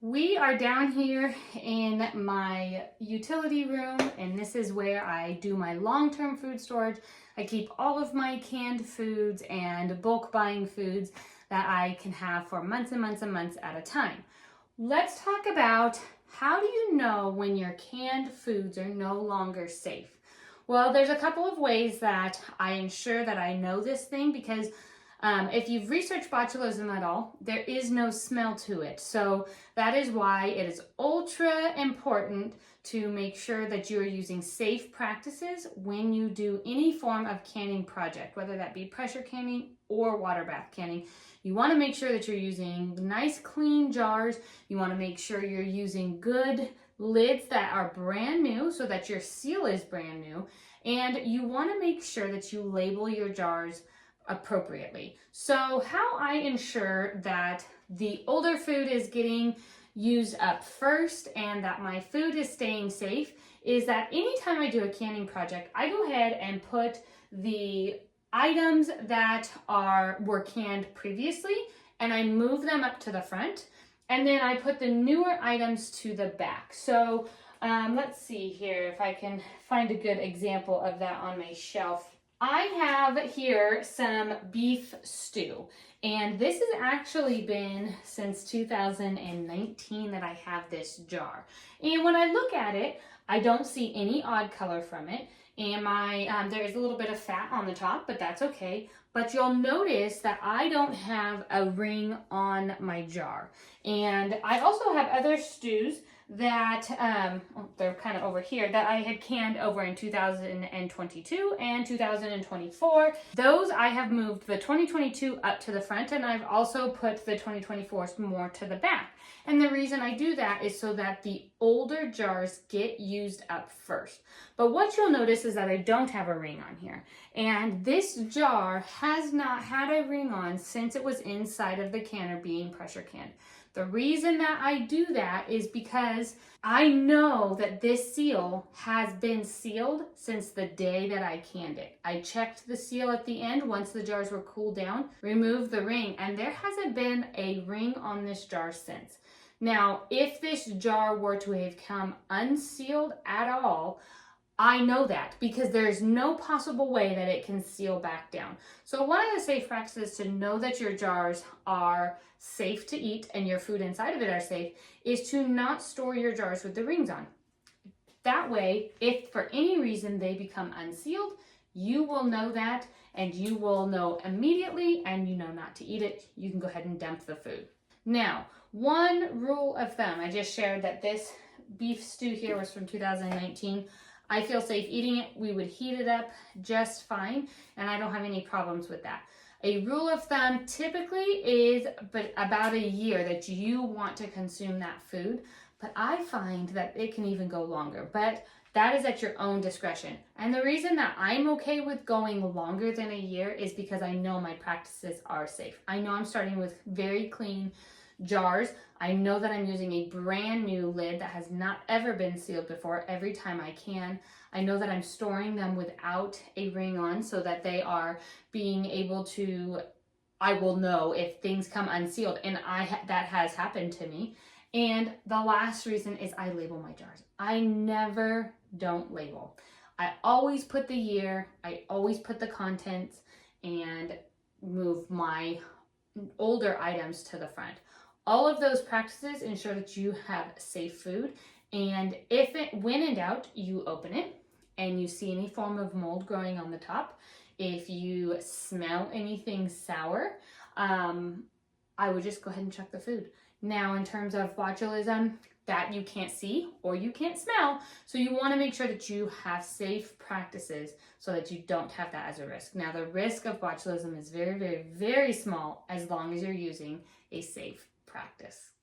We are down here in my utility room, and this is where I do my long-term food storage. I keep all of my canned foods and bulk buying foods that I can have for months and months and months at a time. Let's talk about how do you know when your canned foods are no longer safe? Well, there's a couple of ways that I ensure that I know this thing because if you've researched botulism at all, there is no smell to it. So that is why it is ultra important to make sure that you're using safe practices when you do any form of canning project, whether that be pressure canning or water bath canning. You want to make sure that you're using nice clean jars. You want to make sure you're using good lids that are brand new so that your seal is brand new. And you want to make sure that you label your jars appropriately. So how I ensure that the older food is getting used up first and that my food is staying safe is that anytime I do a canning project, I go ahead and put the items that were canned previously and I move them up to the front, and then I put the newer items to the back. So let's see here if I can find a good example of that on my shelf. I have here some beef stew, and this has actually been since 2019 that I have this jar. And when I look at it, I don't see any odd color from it. And there is a little bit of fat on the top, but that's okay. But you'll notice that I don't have a ring on my jar. And I also have other stews that, they're kind of over here, that I had canned over in 2022 and 2024. Those I have moved the 2022 up to the front, and I've also put the 2024 more to the back. And the reason I do that is so that the older jars get used up first. But what you'll notice is that I don't have a ring on here. And this jar has not had a ring on since it was inside of the canner being pressure canned. The reason that I do that is because I know that this seal has been sealed since the day that I canned it. I checked the seal at the end once the jars were cooled down, removed the ring, and there hasn't been a ring on this jar since. Now, if this jar were to have come unsealed at all, I know that because there's no possible way that it can seal back down. So one of the safe practices to know that your jars are safe to eat and your food inside of it are safe is to not store your jars with the rings on. That way, if for any reason they become unsealed, you will know that and you will know immediately, and you know not to eat it. You can go ahead and dump the food. Now, one rule of thumb, I just shared that this beef stew here was from 2019. I feel safe eating it. We would heat it up just fine, and I don't have any problems with that. A rule of thumb typically is about a year that you want to consume that food, but I find that it can even go longer, but that is at your own discretion. And the reason that I'm okay with going longer than a year is because I know my practices are safe. I know I'm starting with very clean jars. I know that I'm using a brand new lid that has not ever been sealed before every time I can. I know that I'm storing them without a ring on so that they are being able to, I will know if things come unsealed, and that has happened to me. And the last reason is I label my jars. I never don't label. I always put the year, I always put the contents, and move my older items to the front. All of those practices ensure that you have safe food, and when in doubt, you open it and you see any form of mold growing on the top. If you smell anything sour, I would just go ahead and check the food. Now, in terms of botulism, that you can't see or you can't smell, so you want to make sure that you have safe practices so that you don't have that as a risk. Now, the risk of botulism is very, very, very small as long as you're using a safe practice.